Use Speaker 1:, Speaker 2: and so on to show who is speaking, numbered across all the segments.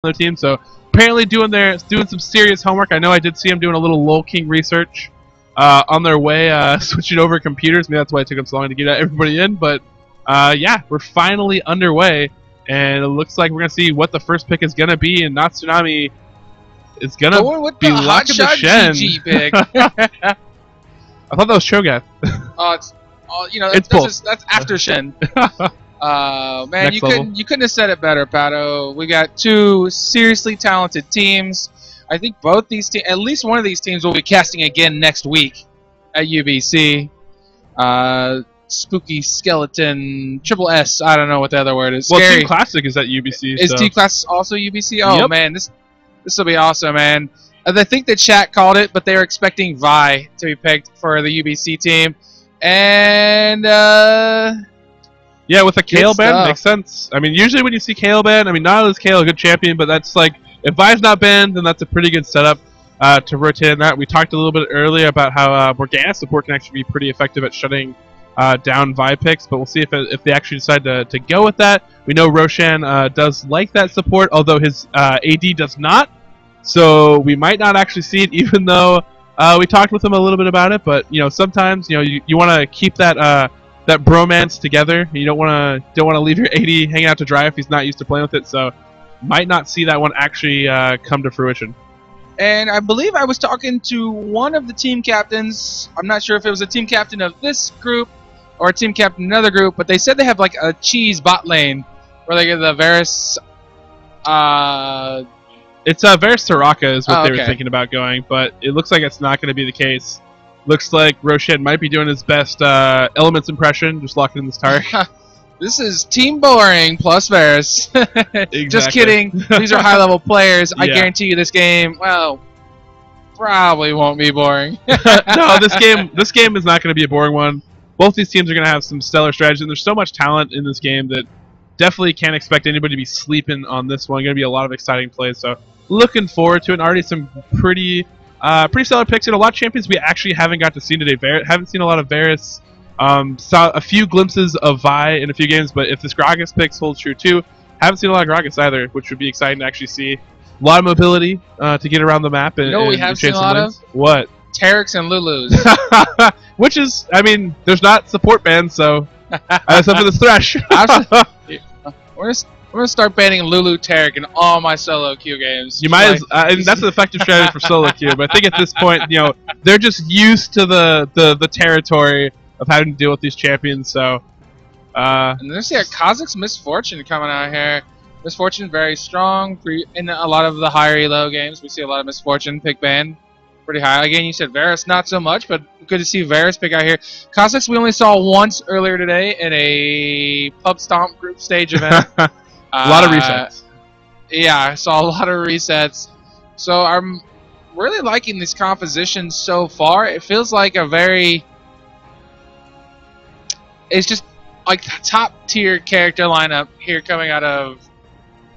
Speaker 1: their team. So apparently doing some serious homework. I know I did see them doing a little Lol King research on their way, switching over computers. Maybe that's why it took them so long to get everybody in. But yeah, we're finally underway, and it looks like we're gonna see what the first pick is gonna be. And not Tsunami is gonna be locking the Shen.
Speaker 2: GG pick.
Speaker 1: I thought that was Cho'Gath.
Speaker 2: That's after Shen. Man, you couldn't have said it better, Paddo. We got two seriously talented teams. I think both these teams, at least one of these teams, will be casting again next week at UBC. Spooky Skeleton, Triple S. I don't know what the other word is.
Speaker 1: Well,
Speaker 2: Scary.
Speaker 1: Team Clasik is at UBC.
Speaker 2: Is Team Clasik also UBC? Oh
Speaker 1: yep.
Speaker 2: Man, this will be awesome, man. I think the chat called it, but they were expecting Vi to be picked for the UBC team, and
Speaker 1: yeah, with a Kale ban, makes sense. I mean, usually when you see Kale ban, I mean, not only is Kale a good champion, but that's like, if Vi's not banned, then that's a pretty good setup to rotate in that. We talked a little bit earlier about how Morgana support can actually be pretty effective at shutting down Vi picks, but we'll see if they actually decide to go with that. We know Roshan does like that support, although his AD does not, so we might not actually see it, even though we talked with him a little bit about it. But sometimes you want to keep that that bromance together. You don't want to leave your AD hanging out to dry if he's not used to playing with it. So might not see that one actually come to fruition.
Speaker 2: And I believe I was talking to one of the team captains. I'm not sure if it was a team captain of this group or a team captain of another group, but they said they have like a cheese bot lane where they get the Varus.
Speaker 1: It's Varus Soraka is what they were thinking about going, but it looks like it's not going to be the case. Looks like Roshan might be doing his best Elements impression, just locking in this target.
Speaker 2: This is Team Boring plus Varus.
Speaker 1: Exactly.
Speaker 2: Just kidding. These are high-level players. I guarantee you this game, well, probably won't be boring.
Speaker 1: No, this game is not going to be a boring one. Both these teams are going to have some stellar strategy, and there's so much talent in this game that definitely can't expect anybody to be sleeping on this one. Going to be a lot of exciting plays, so looking forward to it. And already some pretty solid picks, and a lot of champions we actually haven't got to see today. Haven't seen a lot of Varus. Saw a few glimpses of Vi in a few games, but if this Gragas picks hold true too, haven't seen a lot of Gragas either, which would be exciting to actually see. A lot of mobility to get around the map. And,
Speaker 2: we have seen a lot of?
Speaker 1: What?
Speaker 2: Terex and Lulus.
Speaker 1: Which is, I mean, there's not support bans, so that's up to the Thresh.
Speaker 2: We're gonna start banning Lulu Tarek in all my solo queue games.
Speaker 1: You might, and that's an effective strategy for solo queue. But I think at this point, they're just used to the territory of having to deal with these champions. So,
Speaker 2: and there's Kha'Zix's Misfortune coming out here. Misfortune very strong in a lot of the higher elo games. We see a lot of Misfortune pick ban pretty high. Again, you said Varus not so much, but good to see Varus pick out here. Kha'Zix we only saw once earlier today in a Pub Stomp group stage event.
Speaker 1: A lot of resets.
Speaker 2: Yeah, I saw a lot of resets. So I'm really liking these compositions so far. It feels like it's just like the top tier character lineup here coming out of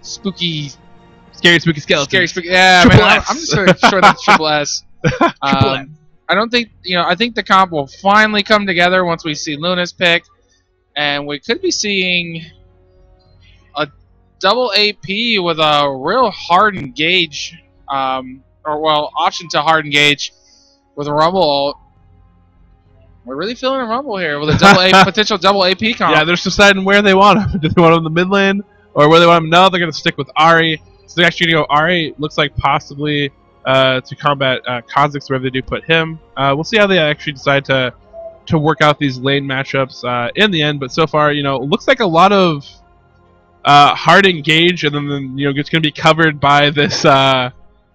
Speaker 2: Scary Spooky Skeleton. Yeah, man, I'm just sure that's Triple S. I don't think I think the comp will finally come together once we see Luna's pick, and we could be seeing a double AP with a real hard engage, option to hard engage with a Rumble. We're really feeling a Rumble here with a potential double AP comp.
Speaker 1: Yeah, they're just deciding where they want him. Do they want him in the mid lane, or where they want him? No, they're going to stick with Ahri. So they're actually going to go Ahri. Looks like possibly to combat Kha'Zix, wherever they do put him. We'll see how they actually decide to work out these lane matchups in the end. But so far, it looks like a lot of hard engage, and then it's going to be covered by this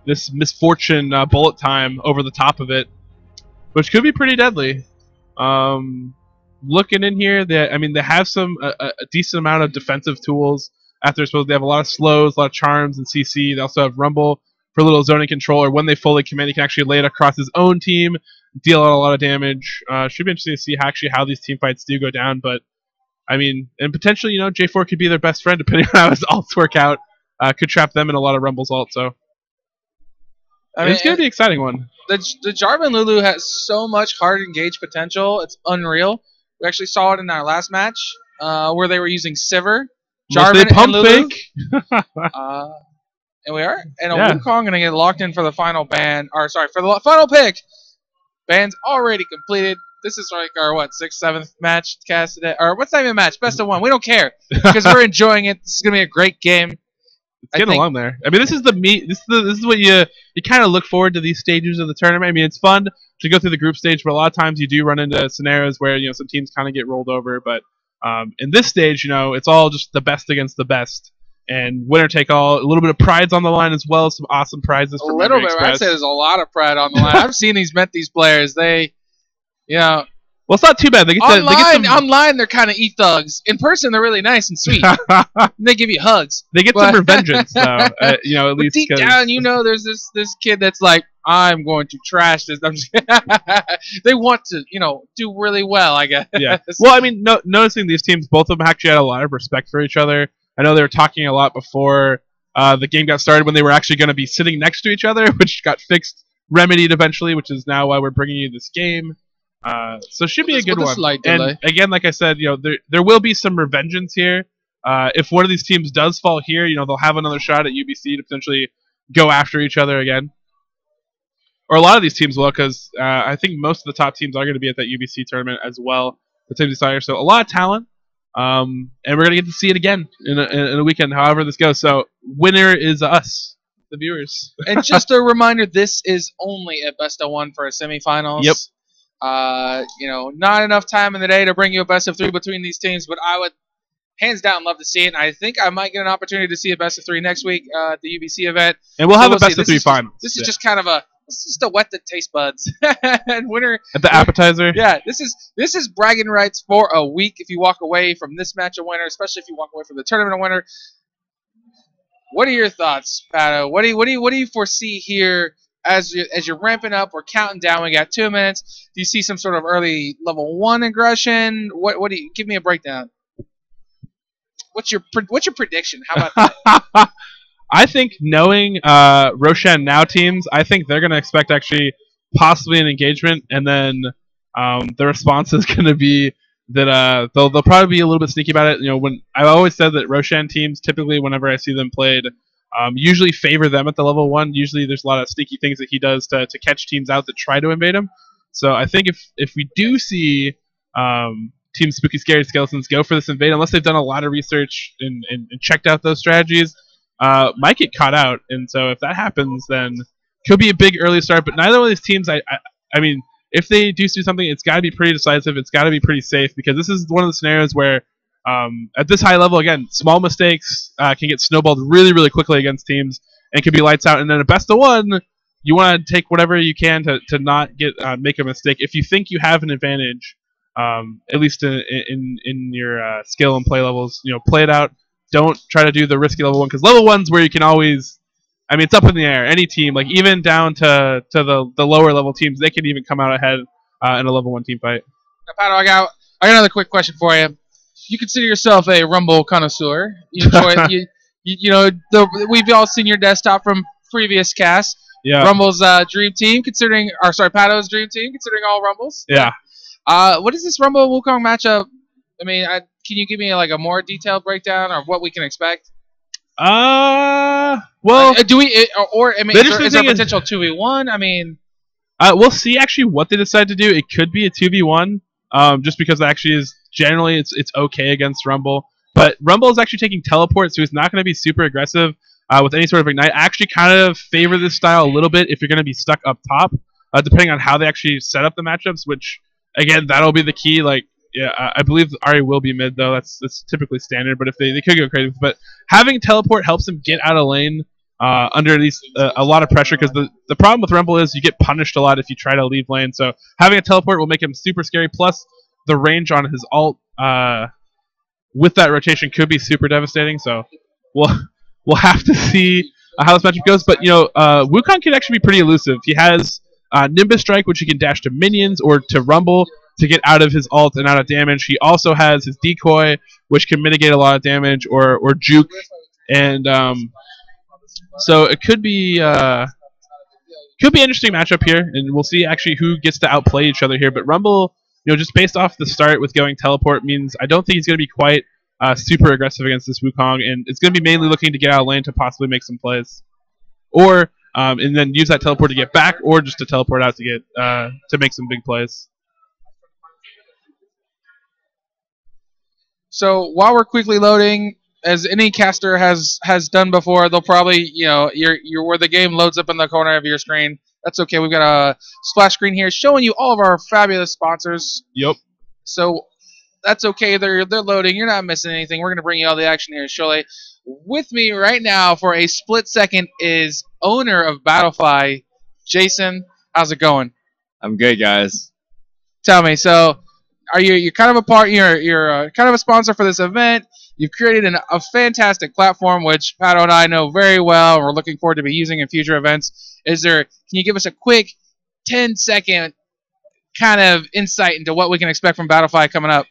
Speaker 1: this Misfortune bullet time over the top of it, which could be pretty deadly. Looking in here, they have some a decent amount of defensive tools. After they have a lot of slows, a lot of charms and CC. They also have Rumble for a little zoning control, or when they fully commit, he can actually lay it across his own team, deal out a lot of damage. Should be interesting to see how these team fights do go down. But and potentially, J4 could be their best friend depending on how his ults work out. Could trap them in a lot of Rumble's ult. So it's gonna be an exciting one.
Speaker 2: The Jarvan Lulu has so much hard engage potential. It's unreal. We actually saw it in our last match where they were using Sivir, Jarvan, and Lulu. And we are. And Wukong going to get locked in for the final ban. Or, sorry, for the final pick. Ban's already completed. This is like our, what, 6th, 7th match cast today? Or what's not even a match? Best of 1. We don't care. Because we're enjoying it. This is going to be a great game.
Speaker 1: It's getting along there. I mean, this is the meat. This is what you kind of look forward to these stages of the tournament. I mean, it's fun to go through the group stage, but a lot of times you do run into scenarios where some teams kind of get rolled over. But in this stage, it's all just the best against the best, and winner take all. A little bit of pride's on the line as well. Some awesome prizes.
Speaker 2: A little bit. I'd say there's a lot of pride on the line. I've seen met these players. They,
Speaker 1: Well, it's not too bad. They get
Speaker 2: online, they're kind of e-thugs. In person, they're really nice and sweet. They give you hugs.
Speaker 1: They get some revengeance, though. At least
Speaker 2: deep down, there's this kid that's like, I'm going to trash this. They want to, do really well, I guess.
Speaker 1: Yeah. Well, I mean, noticing these teams, both of them actually had a lot of respect for each other. I know they were talking a lot before the game got started when they were actually going to be sitting next to each other, which got fixed, remedied eventually, which is now why we're bringing you this game. So it should be a good one. And again, like I said, there will be some revengeance here. If one of these teams does fall here, they'll have another shot at UBC to potentially go after each other again. Or a lot of these teams will, because I think most of the top teams are going to be at that UBC tournament as well. The teams decided, so a lot of talent, and we're going to get to see it again in a weekend, however this goes. So winner is us, the viewers.
Speaker 2: And just a reminder, this is only a best of 1 for a semifinals.
Speaker 1: Yep.
Speaker 2: Not enough time in the day to bring you a best of 3 between these teams, but I would hands down love to see it. And I think I might get an opportunity to see a best of 3 next week at the UBC event.
Speaker 1: And we'll have a best of 3 finals.
Speaker 2: This is just kind of to wet the taste buds. And winner
Speaker 1: at the appetizer.
Speaker 2: Yeah, this is bragging rights for a week if you walk away from this match a winner, especially if you walk away from the tournament a winner. What are your thoughts, Paddo? What do you foresee here? As you're ramping up, we're counting down. We got 2 minutes. Do you see some sort of early level 1 aggression? What do you give me a breakdown? What's your prediction? How about that?
Speaker 1: I think knowing Roshan Now teams, I think they're going to expect actually possibly an engagement, and then the response is going to be that they'll probably be a little bit sneaky about it. When I've always said that Roshan teams typically, whenever I see them played, usually favor them at the level 1. Usually there's a lot of sneaky things that he does to catch teams out that try to invade him. So I think if we do see Team Spooky Scary Skeletons go for this invade, unless they've done a lot of research and checked out those strategies, might get caught out. And so if that happens, then could be a big early start. But neither of these teams, I mean, if they do something, it's got to be pretty decisive. It's got to be pretty safe, because this is one of the scenarios where at this high level, again, small mistakes can get snowballed really, really quickly against teams and can be lights out. And then a best of 1, you want to take whatever you can to not make a mistake. If you think you have an advantage, at least in your skill and play levels, play it out. Don't try to do the risky level 1, because level 1's where you can always, I mean, it's up in the air. Any team, like even down to the lower level teams, they can even come out ahead in a level 1 team fight.
Speaker 2: Now, Paddo, I got another quick question for you. You consider yourself a Rumble connoisseur. You enjoy we've all seen your desktop from previous casts.
Speaker 1: Yeah.
Speaker 2: Rumble's dream team, Paddo's dream team, considering all Rumbles.
Speaker 1: Yeah.
Speaker 2: What is this Rumble Wukong matchup? I mean, can you give me like a more detailed breakdown of what we can expect?
Speaker 1: Well,
Speaker 2: do we is there potential 2v1? I mean,
Speaker 1: we'll see actually what they decide to do. It could be a 2v1, just because actually is generally it's okay against Rumble. But Rumble is actually taking teleport, so he's not going to be super aggressive with any sort of ignite. I actually kind of favor this style a little bit if you're going to be stuck up top, depending on how they actually set up the matchups. Which again, that'll be the key. Like, yeah, I believe Ari will be mid though. That's typically standard. But if they could go crazy, but having teleport helps him get out of lane under at least a lot of pressure. Because the problem with Rumble is you get punished a lot if you try to leave lane. So having a teleport will make him super scary. Plus the range on his ult with that rotation could be super devastating. So we'll have to see how this matchup goes. But Wukong can actually be pretty elusive. He has Nimbus Strike, which he can dash to minions or to Rumble to get out of his ult and out of damage. He also has his decoy, which can mitigate a lot of damage, or juke, and so it could be an interesting matchup here, and we'll see actually who gets to outplay each other here. But Rumble, just based off the start with going teleport, means I don't think he's going to be quite super aggressive against this Wukong, and it's going to be mainly looking to get out of lane to possibly make some plays. or and then use that teleport to get back, or just to teleport out to get to make some big plays.
Speaker 2: So while we're quickly loading, as any caster has done before, they'll probably, you're where the game loads up in the corner of your screen. That's okay. We've got a splash screen here showing you all of our fabulous sponsors.
Speaker 1: Yep.
Speaker 2: So that's okay. They're loading. You're not missing anything. We're going to bring you all the action here shortly. With me right now for a split second is owner of Battlefy, Jason. How's it going?
Speaker 3: I'm good, guys.
Speaker 2: Tell me. So, you're kind of a part? You're kind of a sponsor for this event. You've created a fantastic platform, which Paddo and I know very well, and we're looking forward to be using in future events. Can you give us a quick 10-second kind of insight into what we can expect from Battlefy coming up?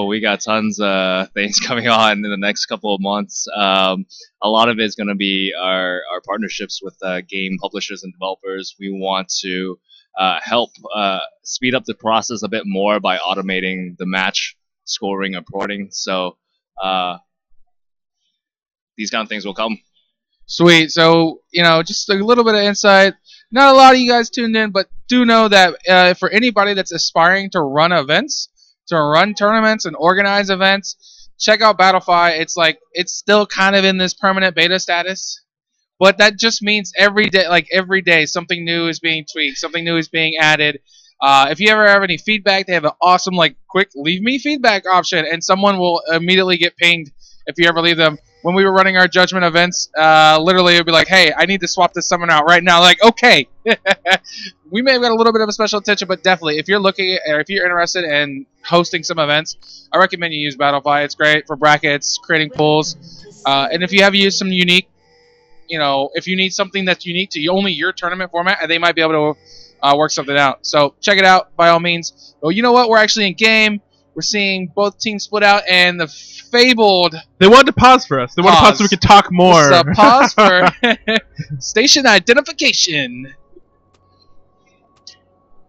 Speaker 3: We got tons of things coming on in the next couple of months. A lot of it is going to be our partnerships with game publishers and developers. We want to help speed up the process a bit more by automating the match scoring and reporting. So these kind of things will come.
Speaker 2: Sweet. So, just a little bit of insight. Not a lot of you guys tuned in, but do know that for anybody that's aspiring to run events, to run tournaments and organize events, check out Battlefy. It's still kind of in this permanent beta status, but that just means every day something new is being tweaked, something new is being added. If you ever have any feedback, they have an awesome quick leave me feedback option, and someone will immediately get pinged if you ever leave them. When we were running our judgment events, literally it would be like, hey, I need to swap this summon out right now. Okay. We may have got a little bit of a special attention, but definitely, if you're if you're interested in hosting some events, I recommend you use Battlefy. It's great for brackets, creating pools, and if you have used some unique, if you need something that's unique to only your tournament format, they might be able to work something out. So check it out by all means. Well, you know what? We're actually in game. We're seeing both teams split out, and the fabled...
Speaker 1: They wanted to pause for us. They wanted to pause so we could talk more.
Speaker 2: It's a pause for station identification.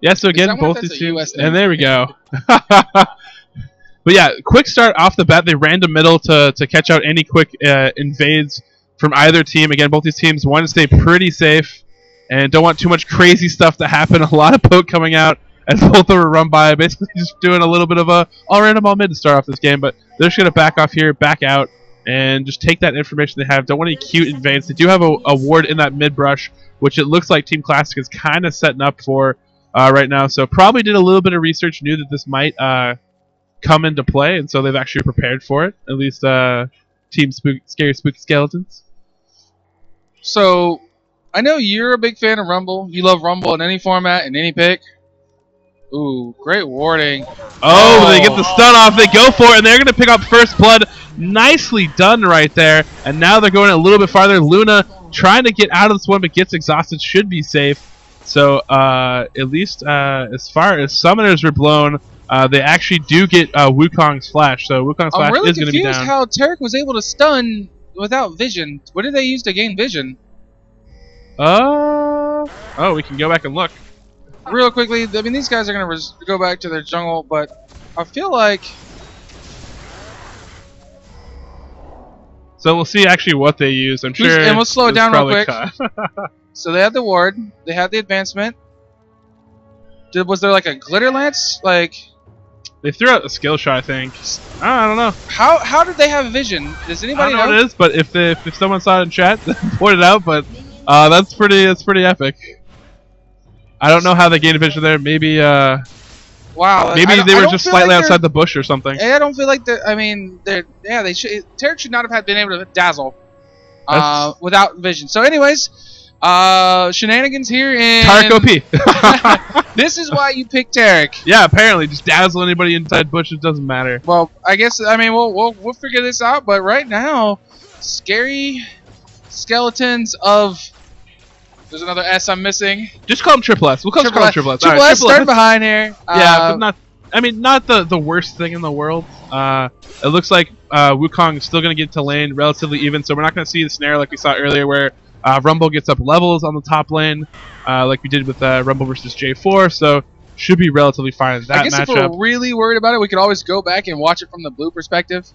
Speaker 1: Yeah, so again, both these teams... And there we go. But yeah, quick start off the bat. They ran to middle to catch out any quick invades from either team. Again, both these teams want to stay pretty safe and don't want too much crazy stuff to happen. A lot of poke coming out as both of them are run by. Basically just doing a little bit of a all random, all mid to start off this game. But they're just going to back off here, back out, and just take that information they have. Don't want any cute invades. They do have a ward in that mid brush, which it looks like Team Clasik is kind of setting up for right now. So probably did a little bit of research, knew that this might come into play, and so they've actually prepared for it. At least Team Scary Spooky Skeletons.
Speaker 2: So I know you're a big fan of Rumble. You love Rumble in any format, in any pick. Ooh, great warding.
Speaker 1: Oh, they get the stun off. They go for it, and they're going to pick up first blood. Nicely done right there. And now they're going a little bit farther. Luna trying to get out of this one, but gets exhausted. Should be safe. So at least as far as summoners were blown, they actually do get Wukong's flash. So Wukong's flash is going to be down.
Speaker 2: I'm really confused how Tarek was able to stun without vision. What did they use to gain vision?
Speaker 1: Oh, we can go back and look.
Speaker 2: Real quickly, I mean, these guys are going to go back to their jungle, but I feel like...
Speaker 1: So we'll see actually what they use. I'm sure.
Speaker 2: And we'll slow it down real quick. So they had the ward, they had the advancement. Was there like a glitter lance?
Speaker 1: They threw out the skill shot, I think. I don't know.
Speaker 2: How did they have vision? Does anybody know?
Speaker 1: I don't know what it is, but if someone saw it in chat, point it out. But that's pretty epic. I don't know how they gained vision there. Maybe
Speaker 2: wow.
Speaker 1: Maybe they were just slightly outside the bush or something.
Speaker 2: I don't feel like they're. I mean, they should. Tarek should not have been able to dazzle without vision. So, anyways, shenanigans here in
Speaker 1: Tarek OP.
Speaker 2: This is why you pick Tarek.
Speaker 1: Yeah, apparently, just dazzle anybody inside bushes doesn't matter.
Speaker 2: Well, I guess we'll figure this out. But right now, Scary Skeletons of. There's another S I'm missing.
Speaker 1: Just call him Triple S. We'll call him Triple S.
Speaker 2: Triple S starting behind here.
Speaker 1: Yeah, but not the worst thing in the world. It looks like Wukong is still going to get to lane relatively even, so we're not going to see the snare like we saw earlier where Rumble gets up levels on the top lane like we did with Rumble versus J4, so should be relatively fine in that matchup.
Speaker 2: I guess if we're really worried about it, we could always go back and watch it from the blue perspective.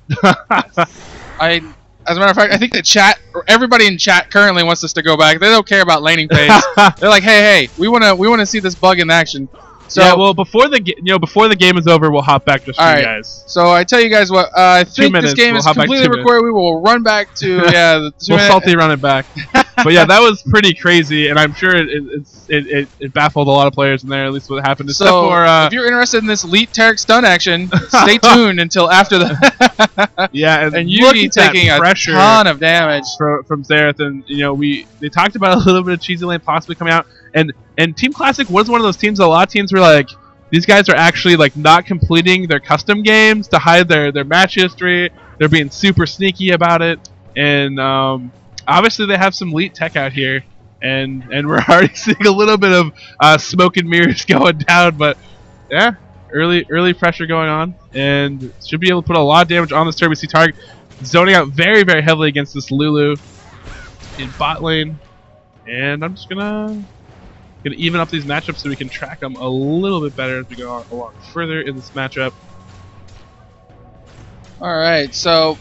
Speaker 2: As a matter of fact, I think the chat, or everybody in chat currently wants us to go back. They don't care about laning phase. They're like, hey, we wanna see this bug in action. So,
Speaker 1: yeah, well, before the game is over, we'll hop back just for you guys.
Speaker 2: So I tell you guys what, I think this game is completely recorded. We will run back to
Speaker 1: we'll salty run it back. But yeah, that was pretty crazy, and I'm sure it baffled a lot of players in there. At least what happened.
Speaker 2: So if you're interested in this elite Taric stun action, stay tuned until after the
Speaker 1: yeah,
Speaker 2: and Yugi taking a ton of damage
Speaker 1: from Xerath, and they talked about a little bit of Cheesy Lane possibly coming out. And Team Clasik was one of those teams. A lot of teams were like, these guys are actually like not completing their custom games to hide their match history. They're being super sneaky about it, and obviously they have some elite tech out here, and we're already seeing a little bit of smoke and mirrors going down. But yeah, early pressure going on, and should be able to put a lot of damage on this turn. We see Target zoning out very heavily against this Lulu in bot lane, and I'm just gonna even up these matchups so we can track them a little bit better as we go along further in this matchup.
Speaker 2: Alright, so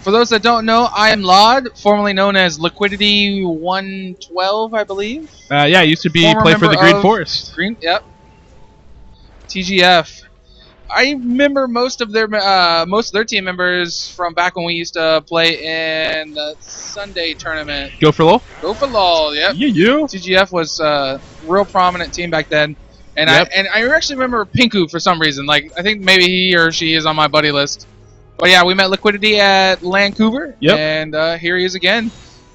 Speaker 2: for those that don't know, I am Lod, formerly known as Liquidity 112, I believe.
Speaker 1: Yeah, used to play for the Green Forest.
Speaker 2: Yep. TGF. I remember most of their team members from back when we used to play in the Sunday tournament.
Speaker 1: Go for LOL.
Speaker 2: Go for LOL. Yep.
Speaker 1: Yeah.
Speaker 2: TGF was a real prominent team back then, and I actually remember Pinku for some reason. Like I think maybe he or she is on my buddy list. But yeah, we met Liquidity at Vancouver, and here he is again,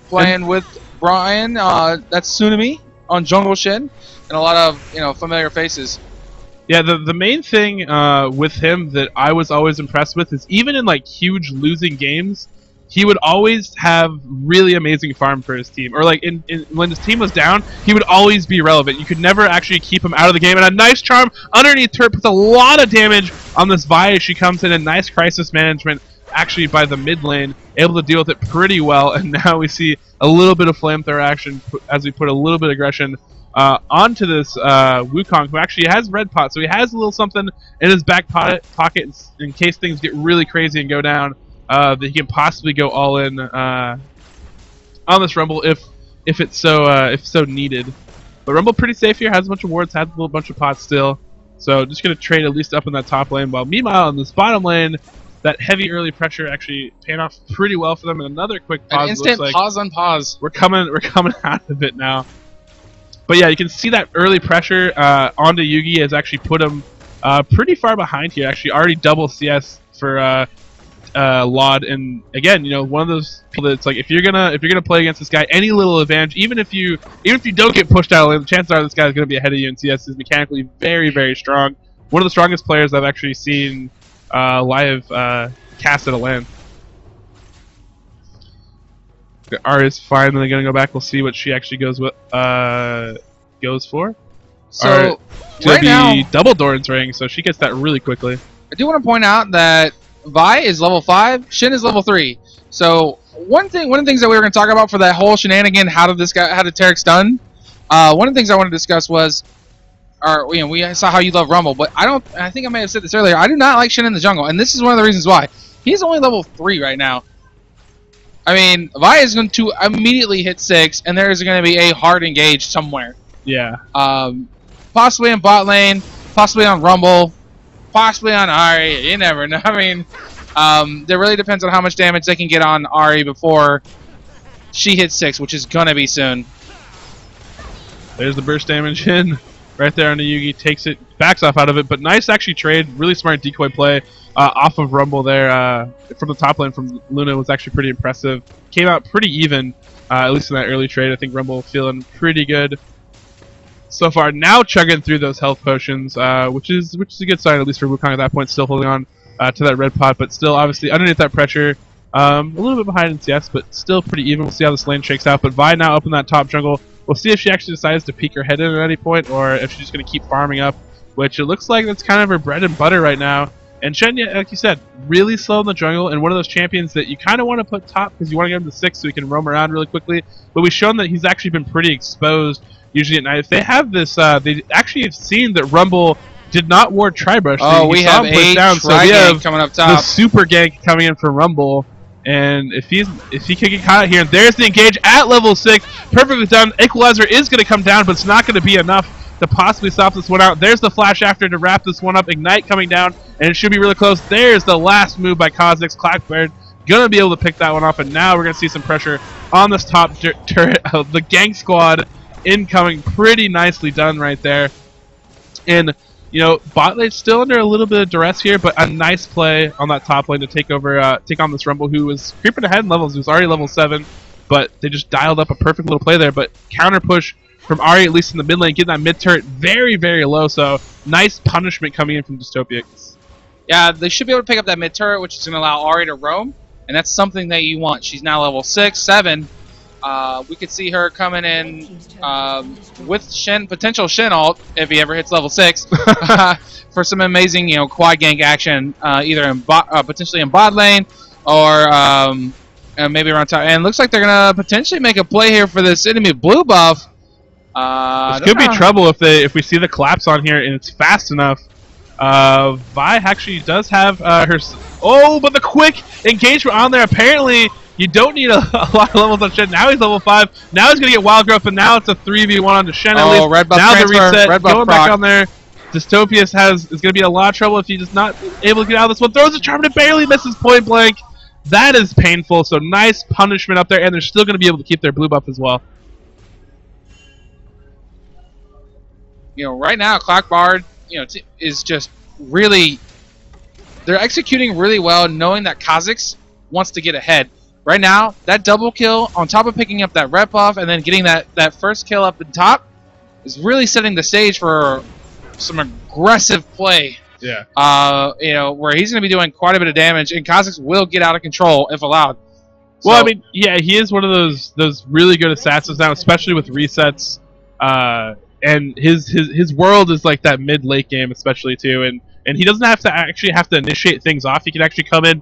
Speaker 2: playing with Brian. That's Tsunami on Jungle Shin, and a lot of familiar faces.
Speaker 1: Yeah, the main thing with him that I was always impressed with is even in like huge losing games, he would always have really amazing farm for his team. Or like when his team was down, he would always be relevant. You could never actually keep him out of the game. And a nice charm underneath turret puts a lot of damage on this Vi as she comes in, and nice crisis management actually by the mid lane, able to deal with it pretty well. And now we see a little bit of flamethrower action as we put a little bit of aggression onto this Wukong, who actually has red pot, so he has a little something in his back pocket in case things get really crazy and go down, that he can possibly go all in on this Rumble if it's so needed. But Rumble pretty safe here, has a bunch of wards, has a little bunch of pots still, so just gonna trade at least up in that top lane. While meanwhile in this bottom lane, that heavy early pressure actually paying off pretty well for them. And another quick pause.
Speaker 2: An instant pause on pause.
Speaker 1: We're coming out of it now. But yeah, you can see that early pressure onto Yugi has actually put him pretty far behind here. Actually, already double CS for Laud. And again, one of those people that's like, if you're gonna play against this guy, any little advantage, even if you don't get pushed out of lane, the chances are this guy's gonna be ahead of you in CS. Is mechanically very strong. One of the strongest players I've actually seen live cast at a LAN. R is finally gonna go back. We'll see what she actually goes for.
Speaker 2: So
Speaker 1: right now, double Doran's ring, so she gets that really quickly.
Speaker 2: I do want to point out that Vi is level 5, Shin is level 3. So one of the things that we were going to talk about for that whole shenanigan, how did Taric stun? One of the things I want to discuss was, we saw how you love Rumble, but I think I may have said this earlier. I do not like Shin in the jungle, and this is one of the reasons why. He's only level 3 right now. I mean, Vi is going to immediately hit 6, and there is going to be a hard engage somewhere.
Speaker 1: Yeah.
Speaker 2: Possibly in bot lane, possibly on Rumble, possibly on Ahri. You never know. I mean, it really depends on how much damage they can get on Ahri before she hits 6, which is going to be soon.
Speaker 1: There's the burst damage in. Right there on the Yugi, takes it, backs off out of it, but nice actually trade, really smart decoy play off of Rumble there from the top lane from Luna was actually pretty impressive. Came out pretty even, at least in that early trade. I think Rumble feeling pretty good so far. Now chugging through those health potions, which is a good sign, at least for Wukong at that point, still holding on to that red pot, but still obviously underneath that pressure, a little bit behind in CS, but still pretty even. We'll see how this lane shakes out, but Vi now up in that top jungle. We'll see if she actually decides to peek her head in at any point, or if she's just going to keep farming up, which it looks like that's kind of her bread and butter right now. And Shen, like you said, really slow in the jungle, and one of those champions that you kind of want to put top because you want to get him to 6 so he can roam around really quickly. But we've shown that he's actually been pretty exposed usually at night. If they have this, they actually have seen that Rumble did not ward Tribrush.
Speaker 2: Oh, we have a down, so we have
Speaker 1: coming up top. The super gank coming in from Rumble. And if he can get caught out here, and there's the engage at level 6, perfectly done. Equalizer is going to come down, but it's not going to be enough to possibly stop this one out. There's the flash after to wrap this one up. Ignite coming down, and it should be really close. There's the last move by Clasik. Clackbird going to be able to pick that one up, and now we're going to see some pressure on this top turret of the Gang Squad incoming. Pretty nicely done right there. And you know, bot lane's still under a little bit of duress here, but a nice play on that top lane to take on this Rumble, who was creeping ahead in levels. He was already level 7, but they just dialed up a perfect little play there. But counter push from Ari, at least in the mid lane, getting that mid turret very, very low. So nice punishment coming in from Dystopia.
Speaker 2: Yeah, they should be able to pick up that mid turret, which is going to allow Ari to roam, and that's something that you want. She's now level 6, 7. We could see her coming in with potential Shen ult if he ever hits level 6 for some amazing, you know, quad gank action, either in potentially in bot lane or maybe around top. And it looks like they're gonna potentially make a play here for this enemy blue buff.
Speaker 1: This could be trouble if we see the collapse on here and it's fast enough. Vi actually does have her. Oh, but the quick engagement on there. Apparently, you don't need a lot of levels on Shen. Now he's level 5. Now he's going to get Wild Growth, and now it's a 3v1 on Shen at least.
Speaker 2: Red buff
Speaker 1: now
Speaker 2: transfer,
Speaker 1: the reset,
Speaker 2: red buff
Speaker 1: going back on there. Dystopia is going to be a lot of trouble if he's not able to get out of this one. Throws a charm and it barely misses point blank. That is painful, so nice punishment up there, and they're still going to be able to keep their blue buff as well.
Speaker 2: You know, right now, Clackbard, you know, is just really... They're executing really well, knowing that Kha'Zix wants to get ahead. Right now, that double kill, on top of picking up that red buff and then getting that first kill up the top, is really setting the stage for some aggressive play.
Speaker 1: Yeah.
Speaker 2: You know, where he's going to be doing quite a bit of damage, and Kha'Zix will get out of control if allowed.
Speaker 1: Well, I mean, yeah, he is one of those really good assassins now, especially with resets. And his world is like that mid-late game, especially too, and he doesn't have to initiate things off. He can actually come in,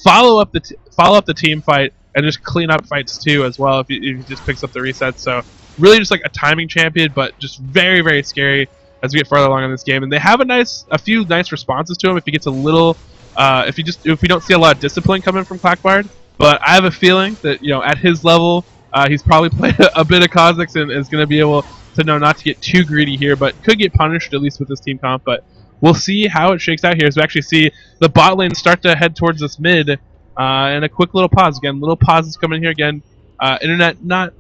Speaker 1: follow up the team fight, and just clean up fights too as well if he just picks up the resets. So really just like a timing champion, but just very, very scary as we get farther along in this game. And they have a few nice responses to him if he gets a little if we don't see a lot of discipline coming from Clackbard. But I have a feeling that, you know, at his level, he's probably played a bit of Kha'Zix and is going to be able to know not to get too greedy here, but could get punished at least with this team comp. But we'll see how it shakes out here as we actually see the bot lane start to head towards this mid. And a quick little pause again. Little pauses coming here again. Internet not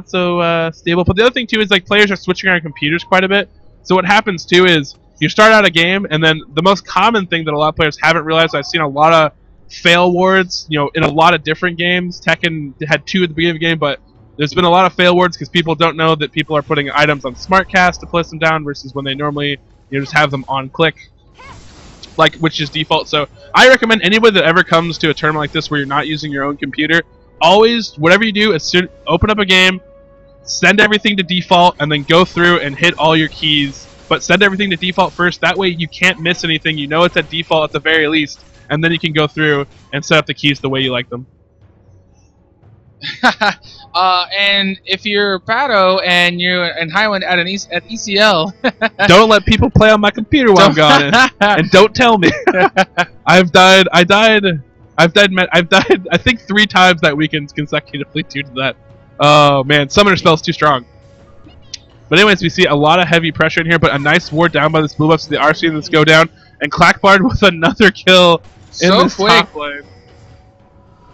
Speaker 1: so stable. But the other thing too is like players are switching around computers quite a bit. So what happens too is you start out a game, and then the most common thing that a lot of players haven't realized, I've seen a lot of fail wards, you know, in a lot of different games. Tekken had 2 at the beginning of the game, but there's been a lot of fail wards because people don't know that people are putting items on SmartCast to place them down versus when they normally, you know, just have them on click, like, which is default. So I recommend anybody that ever comes to a tournament like this where you're not using your own computer, always, whatever you do, open up a game, send everything to default, and then go through and hit all your keys. But send everything to default first. That way you can't miss anything. You know it's at default at the very least, and then you can go through and set up the keys the way you like them.
Speaker 2: And if you're Paddo and you're in Highwind at ECL,
Speaker 1: don't let people play on my computer while I'm gone, and don't tell me. I've died. I think 3 times that weekend consecutively due to that. Oh man, Summoner spell's too strong. But anyways, we see a lot of heavy pressure in here, but a nice ward down by this blue buff, so the RC and this go down, and Clackbard with another kill in this top lane.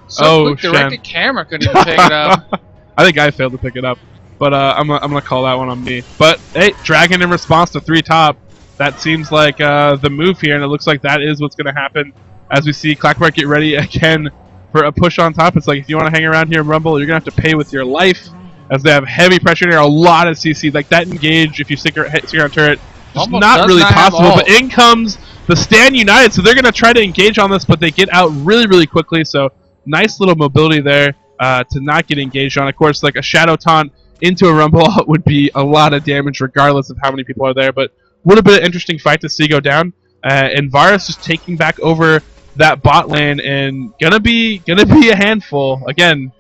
Speaker 2: So quick, directed camera couldn't even pick it up.
Speaker 1: I think I failed to pick it up, but I'm gonna call that one on me. But hey, Dragon in response to 3 top. That seems like the move here, and it looks like that is what's gonna happen as we see Clackbard get ready again for a push on top. It's like if you want to hang around here and rumble, you're gonna have to pay with your life, as they have heavy pressure in here. A lot of CC, like that engage. If you stick your turret, just not really possible. But in comes the Stand United, so they're gonna try to engage on this, but they get out really, really quickly. So nice little mobility there to not get engaged on. Of course, like a Shadow Taunt into a Rumble would be a lot of damage regardless of how many people are there. But would have been an interesting fight to see go down. And Varus just taking back over that bot lane and gonna be a handful again.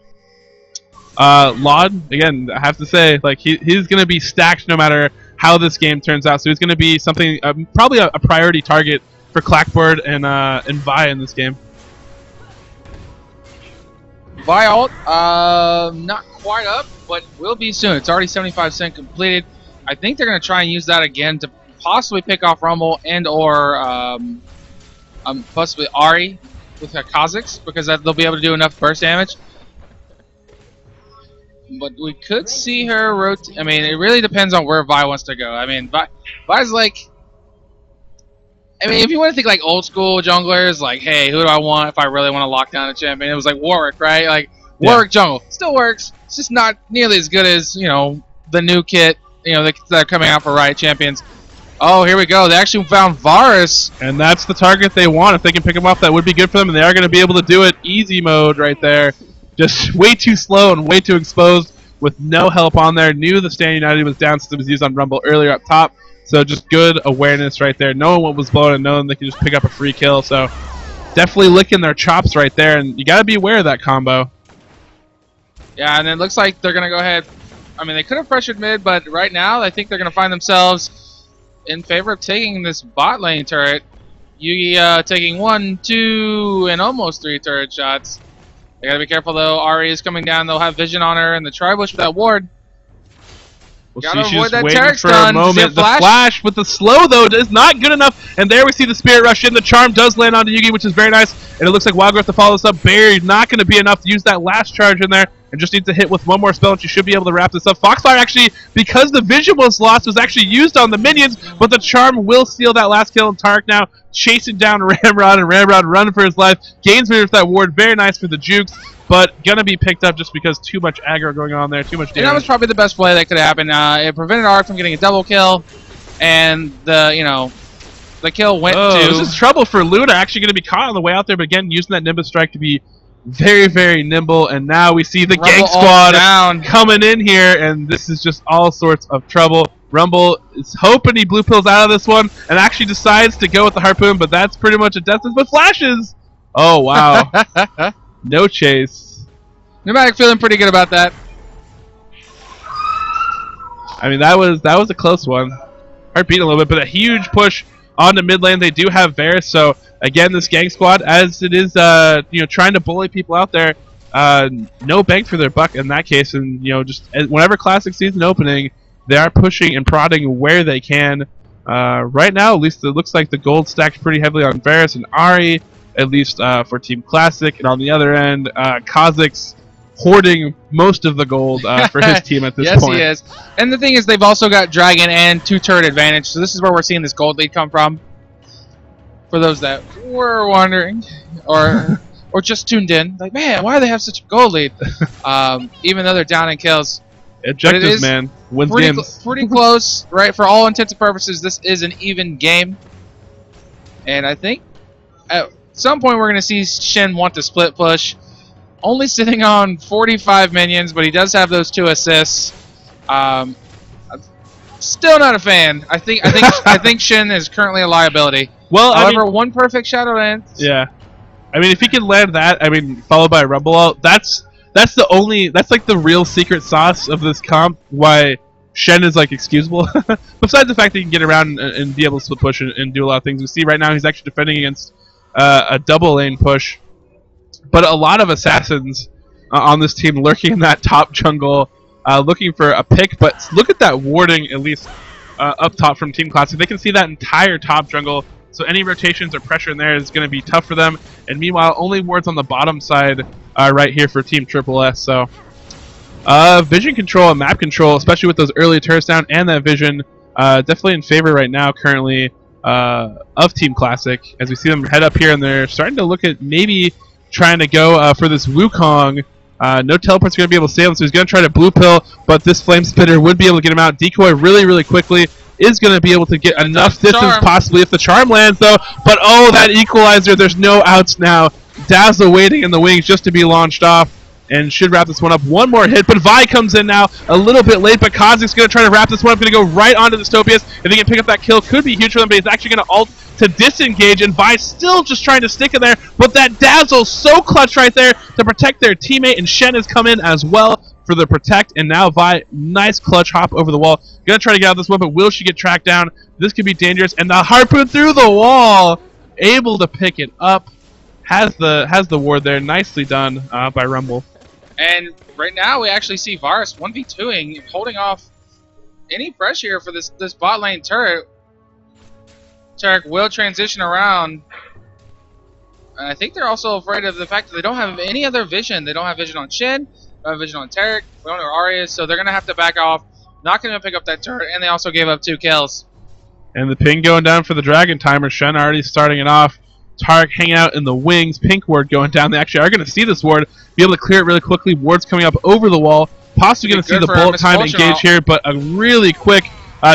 Speaker 1: Laud, again, I have to say, like he's gonna be stacked no matter how this game turns out. So he's gonna be something probably a priority target for Clackbird and Vi in this game.
Speaker 2: Vi ult, not quite up, but will be soon. It's already 75% completed. I think they're going to try and use that again to possibly pick off Rumble and or possibly Ari with her Clasik, because they'll be able to do enough burst damage. But we could see her rotate. I mean, it really depends on where Vi wants to go. I mean, Vi's like... I mean, if you want to think like old school junglers, like, hey, who do I want if I really want to lock down a champion? It was like Warwick, right? Like, Warwick jungle. Still works. It's just not nearly as good as, you know, the new kit, you know, that are coming out for Riot Champions. Oh, here we go. They actually found Varus.
Speaker 1: And that's the target they want. If they can pick him off, that would be good for them. And they are going to be able to do it easy mode right there. Just way too slow and way too exposed with no help on there. Knew the Stand United was down since it was used on Rumble earlier up top. So just good awareness right there. Knowing what was blown and knowing they could just pick up a free kill. So definitely licking their chops right there. And you got to be aware of that combo.
Speaker 2: Yeah, and it looks like they're going to go ahead. I mean, they could have pressured mid, but right now I think they're going to find themselves in favor of taking this bot lane turret. Yugi taking 1, 2, and almost 3 turret shots. They got to be careful, though. Ari is coming down. They'll have vision on her, and the Tribush with that ward.
Speaker 1: We'll
Speaker 2: Gotta
Speaker 1: see,
Speaker 2: avoid
Speaker 1: she's
Speaker 2: that
Speaker 1: waiting for a moment. The flash with the slow, though, is not good enough. And there we see the Spirit Rush in. The Charm does land onto Yugi, which is very nice. And it looks like Wildgrowth to follow this up. Barrier not going to be enough to use that last charge in there. And just needs to hit with one more spell, and she should be able to wrap this up. Foxfire actually, because the vision was lost, was actually used on the minions. But the Charm will steal that last kill. And Tarek now chasing down Ramrod, and Ramrod running for his life. Gains me with that ward. Very nice for the Jukes. But gonna be picked up just because too much aggro going on there, too much damage.
Speaker 2: And that was probably the best play that could happen. It prevented Ark from getting a double kill, and the kill went to.
Speaker 1: This is trouble for Luna. Actually gonna be caught on the way out there, but again using that Nimbus Strike to be very, very nimble. And now we see the Gang Squad coming in here, and this is just all sorts of trouble. Rumble is hoping he blue pills out of this one, and actually decides to go with the harpoon, but that's pretty much a death sentence. But flashes. Oh wow. No chase.
Speaker 2: Pneumatic feeling pretty good about that.
Speaker 1: I mean, that was a close one. Heart beating a little bit, but a huge push on the mid lane. They do have Varus, so again, this Gang Squad, as it is, trying to bully people out there, no bang for their buck in that case. And just whenever Clasik sees an opening, they are pushing and prodding where they can. Right now, at least it looks like the gold stacked pretty heavily on Varus and Ari. At least for Team Clasik, and on the other end, Kha'Zix's hoarding most of the gold for his team at this point.
Speaker 2: Yes, he is. And the thing is, they've also got Dragon and 2 turret advantage, so this is where we're seeing this gold lead come from. For those that were wondering, or just tuned in, like, man, why do they have such a gold lead? Even though they're down in kills.
Speaker 1: Objectives, man. Wins games.
Speaker 2: Pretty close, right? For all intents and purposes, this is an even game. And I think at some point we're going to see Shen want to split push. Only sitting on 45 minions, but he does have those 2 assists. Still not a fan. I think Shen is currently a liability.
Speaker 1: Well,
Speaker 2: however, one perfect Shadow Dance.
Speaker 1: Yeah, I mean, if he can land that, I mean, followed by a Rumble ult, that's like the real secret sauce of this comp. Why Shen is like excusable. Besides the fact that he can get around and be able to split push and do a lot of things. We see right now he's actually defending against a double lane push, but a lot of assassins on this team lurking in that top jungle, looking for a pick. But look at that warding, at least up top from Team Clasik. They can see that entire top jungle, so any rotations or pressure in there is going to be tough for them. And meanwhile, only wards on the bottom side right here for Team Triple S. So vision control and map control, especially with those early turrets down and that vision, definitely in favor right now currently of Team Clasik, as we see them head up here, and they're starting to look at maybe trying to go for this Wukong. No teleport's going to be able to save him, so he's going to try to blue pill, but this Flame Spitter would be able to get him out. Decoy really, really quickly is going to be able to get enough distance, possibly, if the Charm lands, though. But, oh, that Equalizer, there's no outs now. Dazzle waiting in the wings just to be launched off, and should wrap this one up. One more hit, but Vi comes in now a little bit late, but Kha'Zix's going to try to wrap this one up. Going to go right onto the Stopius. If he can pick up that kill, could be huge for them, but he's actually going to ult to disengage, and Vi still just trying to stick in there, but that Dazzle so clutch right there to protect their teammate, and Shen has come in as well for the protect, and now Vi, nice clutch hop over the wall. Going to try to get out of this one, but will she get tracked down? This could be dangerous, and the harpoon through the wall, able to pick it up. has the ward there. Nicely done by Rumble.
Speaker 2: And right now we actually see Varus 1v2ing, holding off any pressure here for this bot lane turret. Tarek will transition around. And I think they're also afraid of the fact that they don't have any other vision. They don't have vision on Shin, don't have vision on Tarek, we don't know where Arya is, so they're going to have to back off. Not going to pick up that turret, and they also gave up 2 kills.
Speaker 1: And the ping going down for the Dragon Timer. Shen already starting it off. Tarek hanging out in the wings. Pink ward going down. They actually are going to see this ward, be able to clear it really quickly. Ward's coming up over the wall. Possibly going to see the bullet time engage here, but a really quick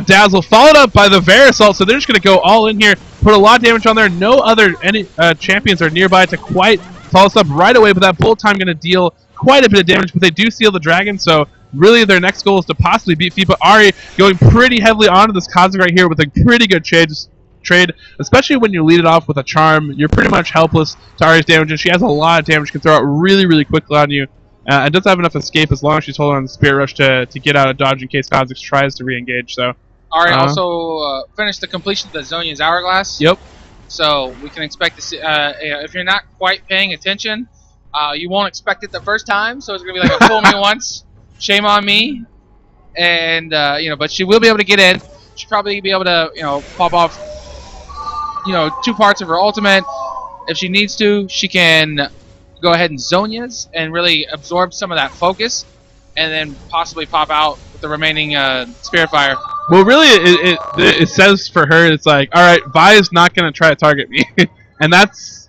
Speaker 1: dazzle followed up by the Varus ult. So they're just going to go all in here, put a lot of damage on there. No other champions are nearby to quite follow us up right away, but that bullet time going to deal quite a bit of damage. But they do seal the Dragon, so really their next goal is to possibly beat Feet. But Ari going pretty heavily onto this Cosmic right here with a pretty good trade, especially when you lead it off with a charm. You're pretty much helpless to Ari's damage, and she has a lot of damage, can throw out really, really quickly on you, and doesn't have enough escape as long as she's holding on the Spirit Rush to get out of dodge in case Kha'Zix tries to re-engage. So
Speaker 2: Ari also finished the completion of the Zhonya's Hourglass.
Speaker 1: Yep.
Speaker 2: So we can expect to see, if you're not quite paying attention, you won't expect it the first time, so it's going to be like a fool me once, shame on me, and but she will be able to get in. She'll probably be able to pop off 2 parts of her ultimate. If she needs to, she can go ahead and Zhonya's and really absorb some of that focus, and then possibly pop out with the remaining Spirit Fire.
Speaker 1: Well, really, it says for her, it's like, all right, Vi is not going to try to target me, and that's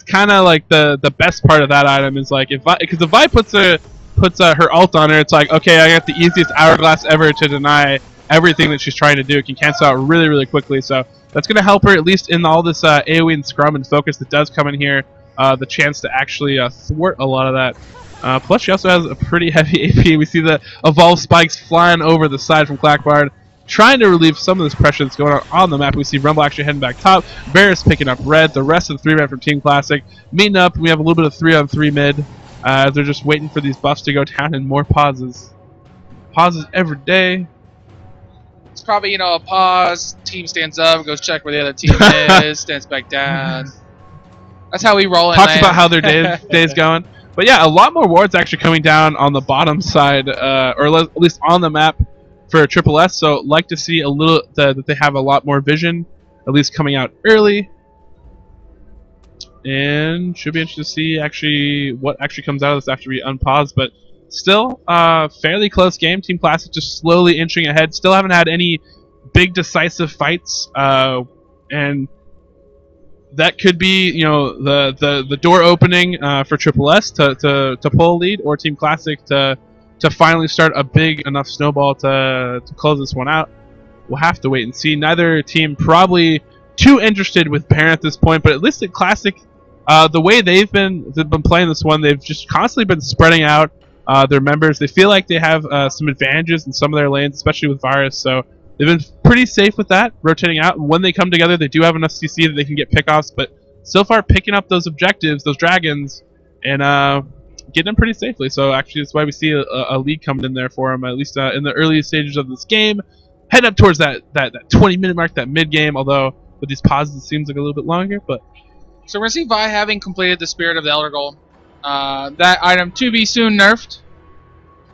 Speaker 1: kind of like the best part of that item is like because if Vi puts her ult on her, it's like, okay, I got the easiest Hourglass ever to deny everything that she's trying to do. It can cancel out really, really quickly, so that's going to help her, at least in all this AoE and scrum and focus that does come in here, the chance to actually thwart a lot of that. Plus, she also has a pretty heavy AP. We see the Evolve Spikes flying over the side from Clackbard, trying to relieve some of this pressure that's going on the map. We see Rumble actually heading back top, Varus picking up red, the rest of the 3-man from Team Clasik meeting up. We have a little bit of 3-on-3 mid. They're just waiting for these buffs to go down and more pauses. Pauses every day.
Speaker 2: It's probably, a pause, team stands up, goes check where the other team is, stands back down. That's how we roll in.
Speaker 1: Talks about how their day's going. But yeah, a lot more wards actually coming down on the bottom side, or at least on the map for Triple S. So like to see a little that they have a lot more vision, at least coming out early. And should be interesting to see actually what actually comes out of this after we unpause. But still, fairly close game. Team Clasik just slowly inching ahead. Still haven't had any big decisive fights, and that could be the door opening for Triple S to pull a lead, or Team Clasik to finally start a big enough snowball to close this one out. We'll have to wait and see. Neither team probably too interested with Baron at this point, but at least at Clasik, the way they've been playing this one, they've just constantly been spreading out their members. They feel like they have some advantages in some of their lanes, especially with Varus, so they've been pretty safe with that, rotating out. When they come together, they do have enough CC that they can get pickoffs, but so far picking up those objectives, those dragons, and getting them pretty safely. So actually that's why we see a lead coming in there for them, at least in the early stages of this game. Head up towards that 20-minute mark, that mid-game, although with these pauses it seems like a little bit longer. But
Speaker 2: so we're going to see Vi having completed the Spirit of the Elder Gold. That item to be soon nerfed.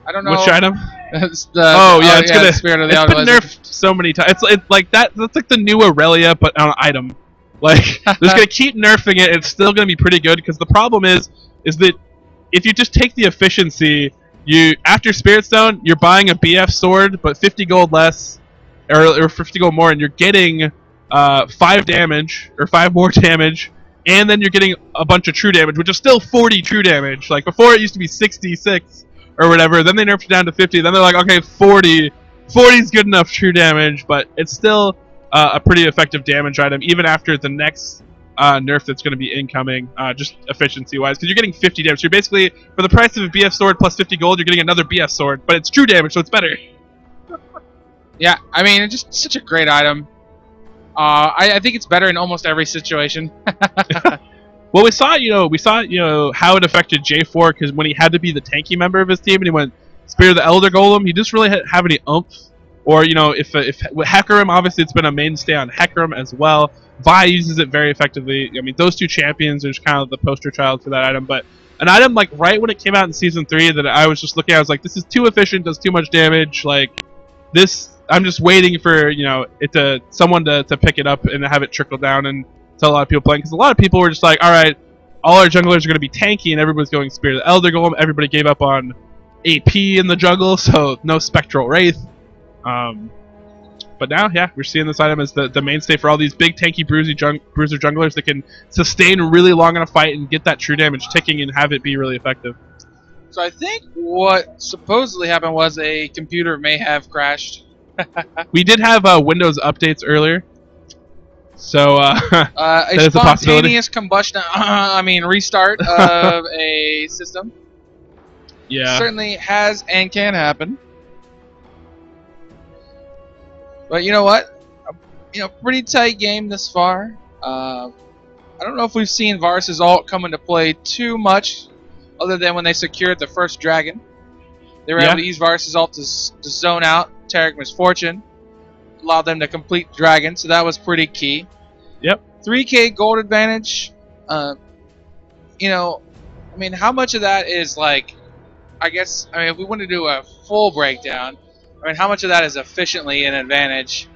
Speaker 2: I don't know.
Speaker 1: Which item?
Speaker 2: It's
Speaker 1: gonna
Speaker 2: Spirit of the
Speaker 1: Elder Gold. It's been nerfed so many times. It's like that's like the new Aurelia, but on an item. Like they're just gonna keep nerfing it. It's still gonna be pretty good because the problem is that if you just take the efficiency, after Spirit Stone, you're buying a BF sword, but 50 gold less, or 50 gold more, and you're getting 5 damage or 5 more damage, and then you're getting a bunch of true damage, which is still 40 true damage. Like before, it used to be 66 or whatever. Then they nerfed it down to 50. Then they're like, okay, 40. 40 is good enough true damage, but it's still a pretty effective damage item, even after the next nerf that's going to be incoming, just efficiency-wise, because you're getting 50 damage. So you're basically, for the price of a BF sword plus 50 gold, you're getting another BF sword, but it's true damage, so it's better.
Speaker 2: Yeah, I mean, it's just such a great item. I think it's better in almost every situation.
Speaker 1: Well, we saw how it affected J4, because when he had to be the tanky member of his team and he went Spirit of the Elder Golem, he didn't really have any oomph Or, you know, if with Hecarim, obviously it's been a mainstay on Hecarim as well. Vi uses it very effectively. I mean, those two champions are just kind of the poster child for that item. But an item, like, right when it came out in Season 3 that I was just looking at, I was like, this is too efficient, does too much damage. Like, this, I'm just waiting for, you know, someone to pick it up and have it trickle down and tell a lot of people playing. Because a lot of people were just like, all right, all our junglers are going to be tanky, and everybody's going Spirit of the Elder Golem. Everybody gave up on AP in the jungle, so no Spectral Wraith. But now, yeah, we're seeing this item as the mainstay for all these big, tanky, bruiser junglers that can sustain really long in a fight and get that true damage ticking and have it be really effective.
Speaker 2: So I think what supposedly happened was a computer may have crashed.
Speaker 1: We did have Windows updates earlier. So,
Speaker 2: a spontaneous combustion, restart of a system.
Speaker 1: Yeah.
Speaker 2: Certainly has and can happen. But you know what? Pretty tight game this far. I don't know if we've seen Varus' ult come into play too much, other than when they secured the first dragon. They were able to use Varus' ult to zone out Taric Misfortune, allowed them to complete dragon, so that was pretty key.
Speaker 1: Yep.
Speaker 2: 3K gold advantage. How much of that is like, if we want to do a full breakdown, how much of that is efficiently an advantage?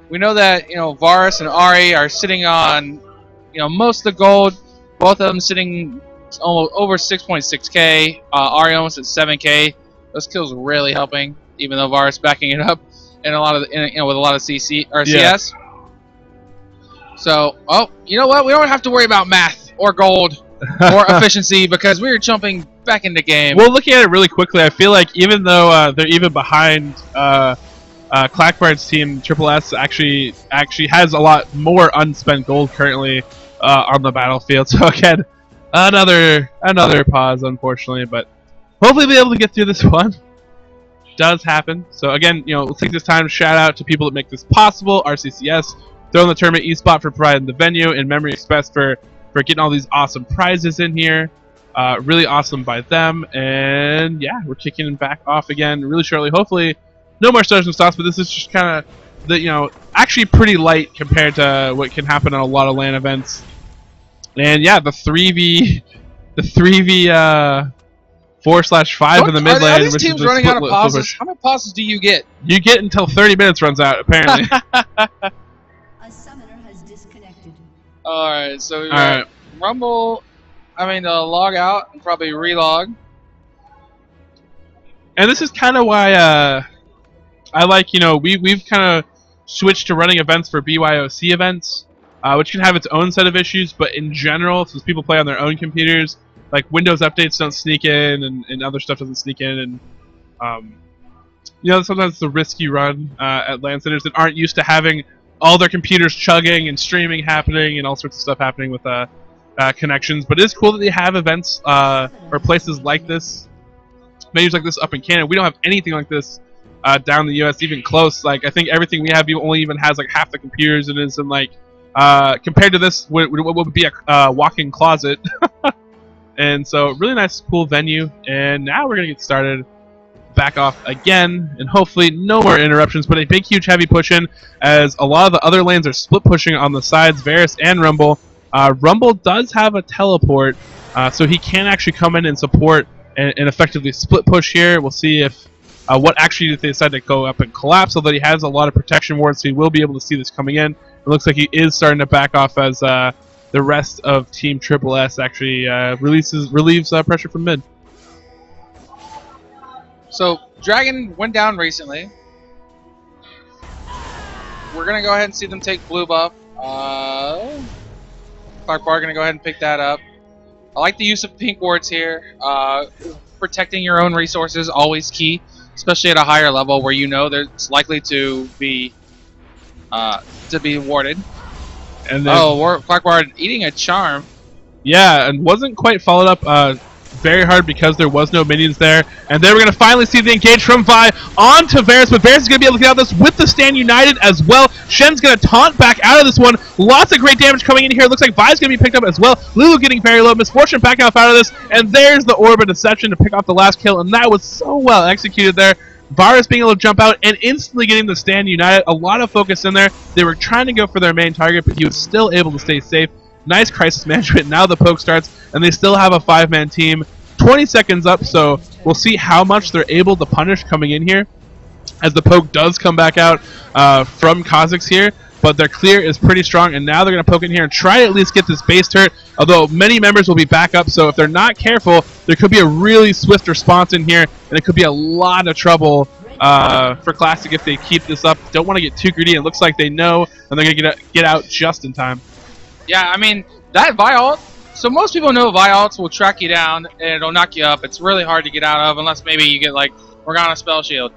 Speaker 2: We know that, Varus and Ahri are sitting on, most of the gold. Both of them sitting almost over 6.6k. Ahri almost at 7k. Those kills really helping, even though Varus backing it up and with a lot of RCCS. Yeah. So, you know what? We don't have to worry about math or gold or efficiency because we're jumping back into game.
Speaker 1: Well, looking at it really quickly, I feel like even though they're even behind Clackbard's team, Triple S actually has a lot more unspent gold currently on the battlefield. So again, another pause, unfortunately, but hopefully we'll be able to get through this one. Does happen. So again, let's take this time to shout out to people that make this possible. RCCS, throwing the tournament, eSpot for providing the venue, and Memory Express for getting all these awesome prizes in here. Really awesome by them. And yeah, we're kicking back off again really shortly. Hopefully, no more starts and stops, but this is just kind of actually pretty light compared to what can happen on a lot of LAN events. And yeah, the 3v 4/5 in the mid lane.
Speaker 2: Are these teams running out of pauses? How many pauses do you get?
Speaker 1: You get until 30 minutes runs out, apparently.
Speaker 4: A summoner has disconnected.
Speaker 2: Alright, so we got Rumble, log out and probably relog.
Speaker 1: And this is kind of why I like, we've kind of switched to running events for BYOC events, which can have its own set of issues, but in general, since people play on their own computers, like Windows updates don't sneak in and other stuff doesn't sneak in, and sometimes it's a risky run at LAN centers that aren't used to having all their computers chugging and streaming happening and all sorts of stuff happening with connections. But it is cool that they have events or places like this, venues like this up in Canada. We don't have anything like this down in the US, even close. Like, I think everything we have only even has like half the computers and is in like compared to this what would be a walk-in closet. And so really nice, cool venue. And now we're gonna get started. Back off again, and hopefully no more interruptions, but a big, huge, heavy push in as a lot of the other lanes are split pushing on the sides, Varus and Rumble. Rumble does have a teleport, so he can actually come in and support and effectively split push here. We'll see if what actually if they decide to go up and collapse, although he has a lot of protection wards, so he will be able to see this coming in. It looks like he is starting to back off as the rest of Team Triple S actually relieves pressure from mid.
Speaker 2: So, Dragon went down recently. We're going to go ahead and see them take blue buff. Clark Bar going to go ahead and pick that up. I like the use of pink wards here. Protecting your own resources, always key. Especially at a higher level where there's likely to be warded.
Speaker 1: And then,
Speaker 2: Clark Bar eating a charm.
Speaker 1: Yeah, and wasn't quite followed up very hard because there was no minions there. And then we're going to finally see the engage from Vi onto Varus, but Varus is going to be able to get out of this with the stand united as well. Shen's going to taunt back out of this one. Lots of great damage coming in here. Looks like Vi's going to be picked up as well. Lulu getting very low. Misfortune back out of this. And there's the Orb of Deception to pick off the last kill. And that was so well executed there. Varus being able to jump out and instantly getting the stand united. A lot of focus in there. They were trying to go for their main target, but he was still able to stay safe. Nice crisis management. Now the poke starts, and they still have a 5-man team. 20 seconds up, so we'll see how much they're able to punish coming in here as the poke does come back out from Kha'Zix here. But their clear is pretty strong, and now they're going to poke in here and try to at least get this base turret, although many members will be back up, so if they're not careful, there could be a really swift response in here, and it could be a lot of trouble for Clasik if they keep this up. Don't want to get too greedy. It looks like they know, and they're going to get out just in time.
Speaker 2: Yeah, I mean, that Vi-ult, so most people know Vi-ults will track you down, and it'll knock you up. It's really hard to get out of, unless maybe you get, like, Morgana Spell Shield.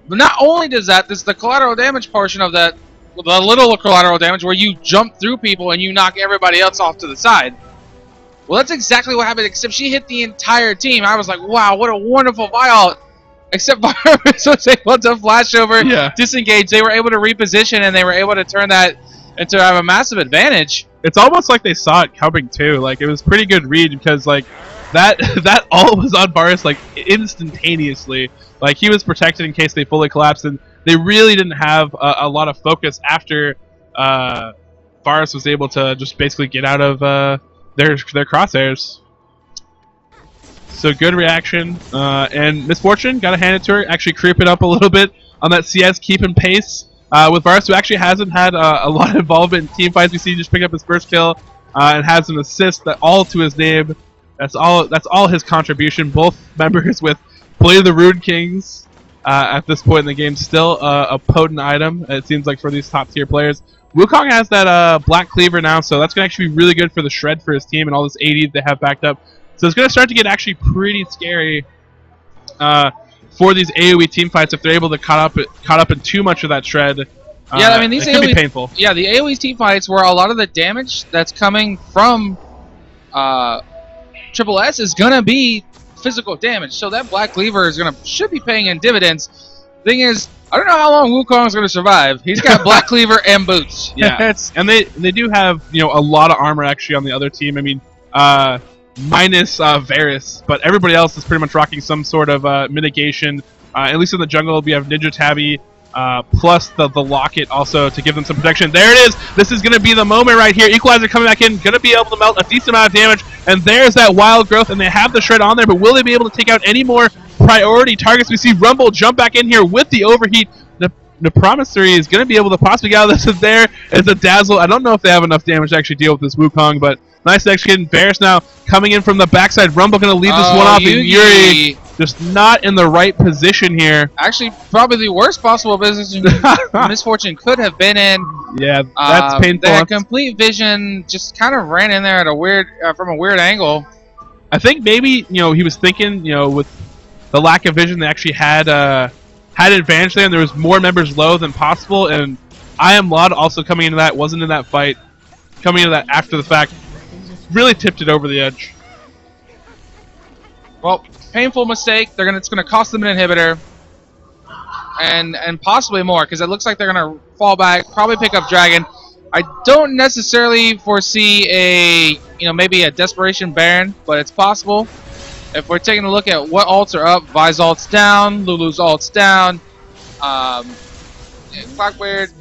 Speaker 2: But not only does that, there's the collateral damage portion of that, the little collateral damage where you jump through people and you knock everybody else off to the side. Well, that's exactly what happened, except she hit the entire team. I was like, wow, what a wonderful Vi-ult. Except Varus was able to flash over, disengage. They were able to reposition, and they were able to turn that into have a massive advantage.
Speaker 1: It's almost like they saw it coming, too. Like, it was pretty good read because, like, that all was on Varus, like, instantaneously. Like, he was protected in case they fully collapsed, and they really didn't have a lot of focus after Varus was able to just basically get out of their crosshairs. So good reaction, and Misfortune, gotta hand it to her, actually creeping up a little bit on that CS, keeping pace with Varus, who actually hasn't had a lot of involvement in team fights. We see him just pick up his first kill and has an assist that all to his name. That's all his contribution. Both members with Blade of the Rune Kings at this point in the game. Still a potent item, it seems like, for these top tier players. Wukong has that Black Cleaver now, so that's going to actually be really good for the shred for his team and all this AD they have backed up. So it's going to start to get actually pretty scary for these AoE team fights if they're able to caught up in too much of that shred.
Speaker 2: Yeah, I mean, these
Speaker 1: AoE, could be painful.
Speaker 2: Yeah, the AoE team fights where a lot of the damage that's coming from Triple S is going to be physical damage. So that Black Cleaver is should be paying in dividends. Thing is, I don't know how long Wukong is going to survive. He's got Black Cleaver and boots.
Speaker 1: Yeah, and they do have a lot of armor actually on the other team. I mean, minus Varus, but everybody else is pretty much rocking some sort of mitigation. At least in the jungle, we have Ninja Tabby. Plus the locket also to give them some protection. There it is. This is going to be the moment right here. Equalizer coming back in, going to be able to melt a decent amount of damage, and there's that wild growth, and they have the shred on there, but will they be able to take out any more priority targets? We see Rumble jump back in here with the overheat. The Promissory is going to be able to possibly get out of this. There is a Dazzle. I don't know if they have enough damage to actually deal with this Wukong, but nice action. Varus now coming in from the backside. Rumble going to leave this one off, and Yuri just not in the right position here.
Speaker 2: Actually, probably the worst possible position Misfortune could have been in.
Speaker 1: Yeah, that's painful.
Speaker 2: Their complete vision just kind of ran in there at a weird, from a weird angle.
Speaker 1: I think maybe he was thinking with the lack of vision they actually had advantage there, and there was more members low than possible. And I Am Laud also coming into that, wasn't in that fight, coming into that after the fact, really tipped it over the edge.
Speaker 2: Well, painful mistake. It's gonna cost them an inhibitor, and possibly more, because it looks like they're gonna fall back, probably pick up Dragon. I don't necessarily foresee maybe a Desperation Baron, but it's possible. If we're taking a look at what ults are up, Vi's ult's down, Lulu's ult's down, Clockbeard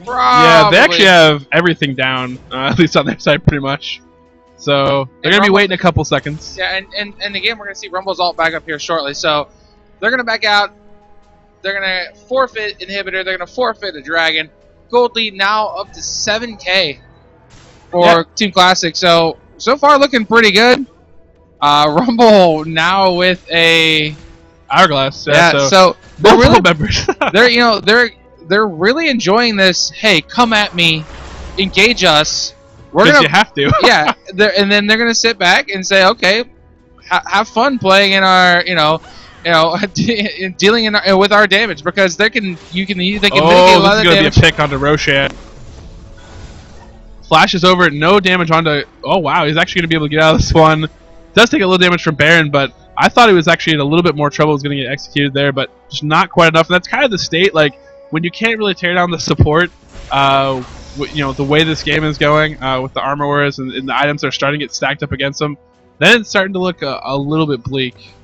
Speaker 2: probably.
Speaker 1: Yeah, they actually have everything down, at least on their side, pretty much. So they're going to be waiting a couple seconds.
Speaker 2: Yeah, and again, we're going to see Rumble's ult back up here shortly. So they're going to back out. They're going to forfeit Inhibitor. They're going to forfeit the Dragon. Gold lead now up to 7K for Team Clasik. So far looking pretty good. Rumble now with a
Speaker 1: Hourglass.
Speaker 2: Yeah, so they're really members. they're really enjoying this. Hey, come at me, engage us. We're gonna
Speaker 1: you have to.
Speaker 2: Yeah, and then they're gonna sit back and say, okay, have fun playing in our dealing with our damage, because they can mitigate a lot of damage.
Speaker 1: Oh, this is gonna be a pick onto Roshan. Flashes over, no damage onto. Oh wow, he's actually gonna be able to get out of this one. Does take a little damage from Baron, but I thought he was actually in a little bit more trouble. Was going to get executed there, but just not quite enough. And that's kind of the state, like when you can't really tear down the support. The way this game is going with the armor wars and the items that are starting to get stacked up against them, then it's starting to look a little bit bleak.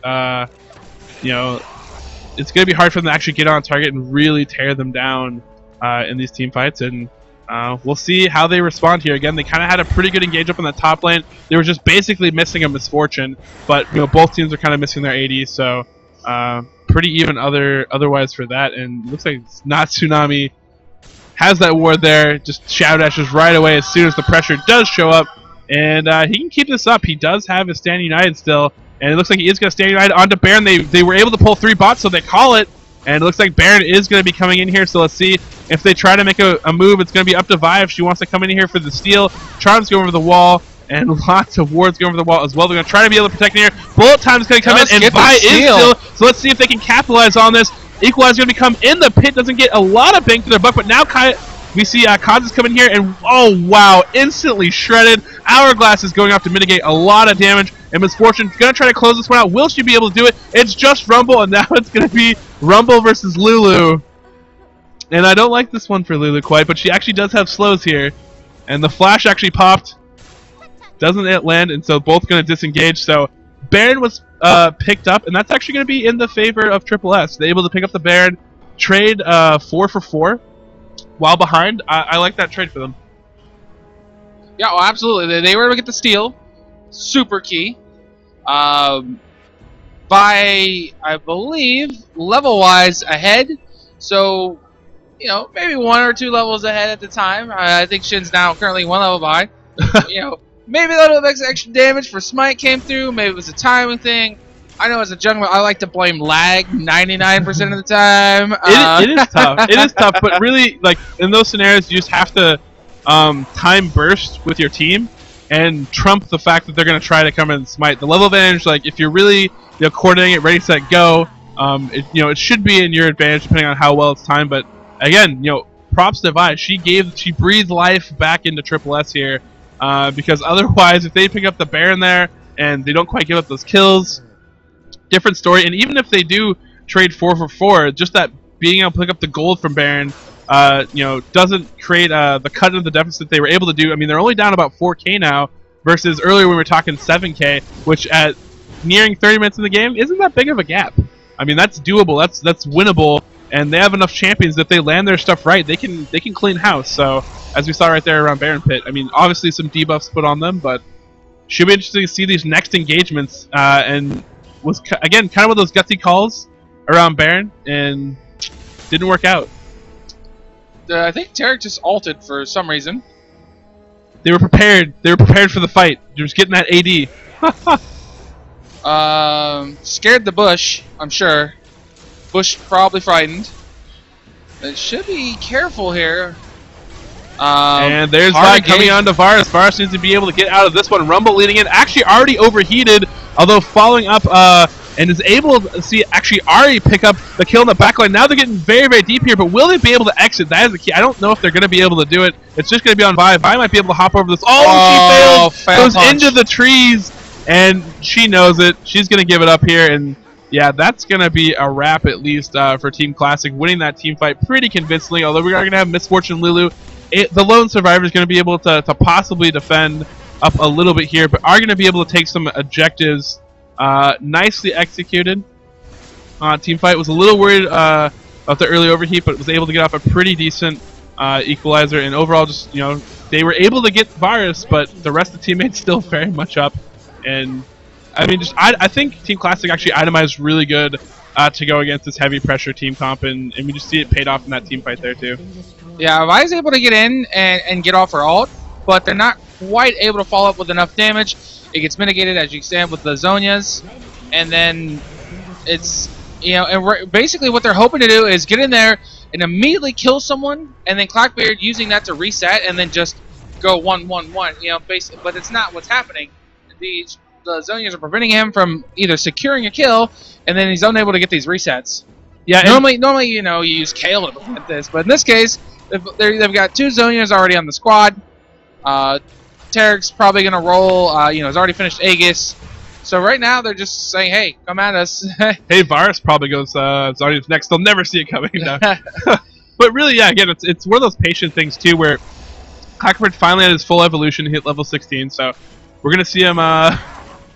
Speaker 1: it's going to be hard for them to actually get on target and really tear them down in these team fights. And we'll see how they respond here. Again, they kind of had a pretty good engage up in the top lane. They were just basically missing a Misfortune, but both teams are kind of missing their AD, so pretty even otherwise for that. And it looks like not Tsunami has that ward there. Just Shadow Dashes right away as soon as the pressure does show up, and he can keep this up. He does have his Stand United still, and it looks like he is going to Stand United onto Baron. They were able to pull 3 bots, so they call it. And it looks like Baron is going to be coming in here, so let's see if they try to make a move. It's going to be up to Vi if she wants to come in here for the steal. Charms go over the wall, and lots of wards go over the wall as well. They're going to try to be able to protect in here. Bullet time is going to come in, and Vi is still. So let's see if they can capitalize on this. Equalizer is going to become in the pit. Doesn't get a lot of bang for their buck, but now we see Kaz is coming here, and oh wow, instantly shredded. Hourglass is going off to mitigate a lot of damage, and Misfortune's going to try to close this one out. Will she be able to do it? It's just Rumble, and now it's going to be Rumble versus Lulu. And I don't like this one for Lulu quite, but she actually does have slows here. And the flash actually popped. Doesn't it land, and so both going to disengage. So Baron was picked up, and that's actually going to be in the favor of Triple S. They're able to pick up the Baron, trade 4 for 4 while behind. I like that trade for them.
Speaker 2: Yeah, well, absolutely. They were able to get the steal. Super key. By, I believe, level-wise ahead. So, maybe 1 or 2 levels ahead at the time. I think Shin's now currently 1 level behind. Maybe a little bit of extra damage for Smite came through. Maybe it was a timing thing. I know as a jungler, I like to blame lag 99% of the time.
Speaker 1: It is tough. It is tough, but really, like in those scenarios, you just have to time burst with your team and trump the fact that they're going to try to come in and smite. The level advantage, like if you're really coordinating it, ready, set, go, it should be in your advantage depending on how well it's timed. But again, props to Vi. She breathed life back into Triple S here, because otherwise, if they pick up the Baron there and they don't quite give up those kills, different story. And even if they do trade 4 for 4, just that being able to pick up the gold from Baron, doesn't create the cut of the deficit they were able to do. I mean, they're only down about 4K now versus earlier we were talking 7K, which at nearing 30 minutes in the game isn't that big of a gap. I mean, that's doable. That's winnable, and they have enough champions that if they land their stuff right, they can clean house. So as we saw right there around Baron Pit, I mean, obviously some debuffs put on them, but should be interesting to see these next engagements. And was again kind of one of those gutsy calls around Baron, and didn't work out.
Speaker 2: I think Tarek just ulted for some reason.
Speaker 1: They were prepared. They were prepared for the fight. They're just getting that AD.
Speaker 2: Scared the Bush, I'm sure. Bush probably frightened. It should be careful here.
Speaker 1: And there's Vi coming on to Varus. Varus needs to be able to get out of this one. Rumble leading in. Actually already overheated, although following up and is able to see actually Ari pick up the kill in the backline. Now they're getting very, very deep here, but will they be able to exit? That is the key. I don't know if they're going to be able to do it. It's just going to be on Vi. Vi might be able to hop over this. Oh, she fails! Goes into the trees, and she knows it. She's going to give it up here, and yeah, that's going to be a wrap at least for Team Clasik, winning that team fight pretty convincingly, although we are going to have Misfortune Lulu. The lone survivor is going to be able to possibly defend up a little bit here, but are going to be able to take some objectives. Nicely executed. Team fight was a little worried about the early overheat, but was able to get off a pretty decent equalizer, and overall just, they were able to get Varus, but the rest of the teammates still very much up. And I mean, I think Team Clasik actually itemized really good to go against this heavy pressure team comp, and we just see it paid off in that team fight there too.
Speaker 2: Yeah, Vi's able to get in and get off her ult, but they're not quite able to follow up with enough damage. It gets mitigated, as you said, with the Zhonyas, and then it's, and basically what they're hoping to do is get in there and immediately kill someone, and then Clackbeard using that to reset, and then just go 1-1-1, basically. But it's not what's happening. The Zhonyas are preventing him from either securing a kill, and then he's unable to get these resets. Yeah, normally, you use Kale to prevent this, but in this case, they've got 2 Zhonyas already on the squad. Tarek's probably going to roll, he's already finished Aegis. So right now, they're just saying, hey, come at us.
Speaker 1: Hey, Varus probably goes Zhonya's next. They'll never see it coming. No. But really, yeah, again, it's one of those patient things, too, where Clackford finally had his full evolution, hit level 16, so we're going to see him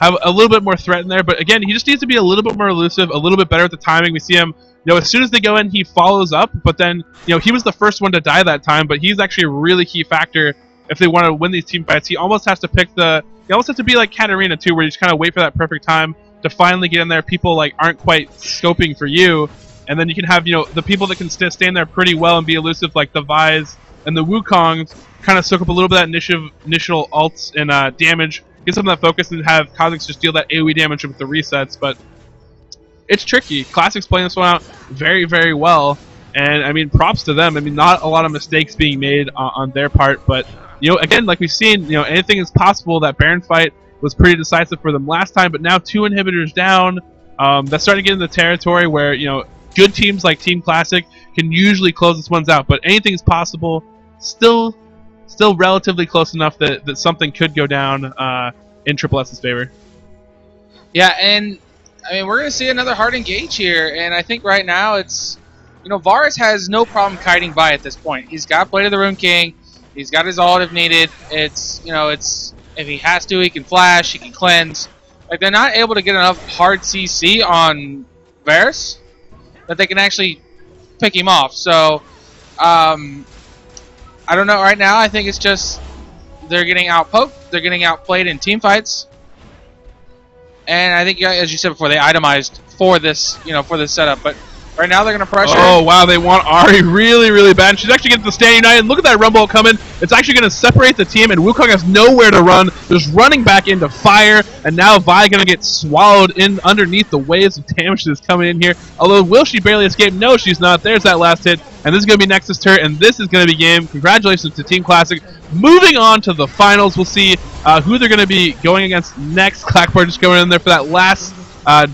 Speaker 1: have a little bit more threat in there. But again, he just needs to be a little bit more elusive, a little bit better at the timing. We see him, as soon as they go in, he follows up. But then, he was the first one to die that time. But he's actually a really key factor if they want to win these team fights. He almost has to he almost has to be like Katarina too, where you just kind of wait for that perfect time to finally get in there. People aren't quite scoping for you, and then you can have the people that can stand there pretty well and be elusive, like the Vise and the Wukongs, kind of soak up a little bit of that initial ults and damage, get some of that focus, and have Clasik just deal that AoE damage with the resets. But it's tricky. Clasik's playing this one out very, very well, and I mean, props to them. I mean, not a lot of mistakes being made on their part, but again, like we've seen, anything is possible. That Baron fight was pretty decisive for them last time, but now 2 inhibitors down. That's starting to get into the territory where good teams like Team Clasik can usually close this ones out, but anything is possible. Still relatively close enough that something could go down in Triple S's favor.
Speaker 2: Yeah, and I mean, we're going to see another hard engage here, and I think right now it's, Varus has no problem kiting by at this point. He's got Blade of the Rune King. He's got his ult if needed. It's, if he has to, he can flash, he can cleanse. They're not able to get enough hard CC on Varus that they can actually pick him off. So, I don't know. Right now, I think it's just they're getting outpoked. They're getting outplayed in team fights. And I think, as you said before, they itemized for this, for this setup. But right now, they're going to pressure.
Speaker 1: Oh, wow. They want Ahri really, really bad. She's actually getting the Stand United. Look at that Rumble coming. It's actually going to separate the team, and Wukong has nowhere to run. Just running back into fire, and now Vi going to get swallowed in underneath the waves of damage that's coming in here. Although, will she barely escape? No, she's not. There's that last hit, and this is going to be Nexus turret, and this is going to be game. Congratulations to Team Clasik. Moving on to the finals, we'll see who they're going to be going against next. Clackboard just going in there for that last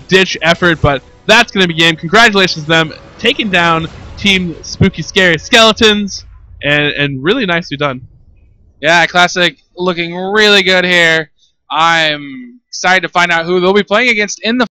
Speaker 1: ditch effort, but that's going to be game. Congratulations to them, taking down Team Spooky Scary Skeletons, and really nicely done.
Speaker 2: Yeah, Clasik looking really good here. I'm excited to find out who they'll be playing against in the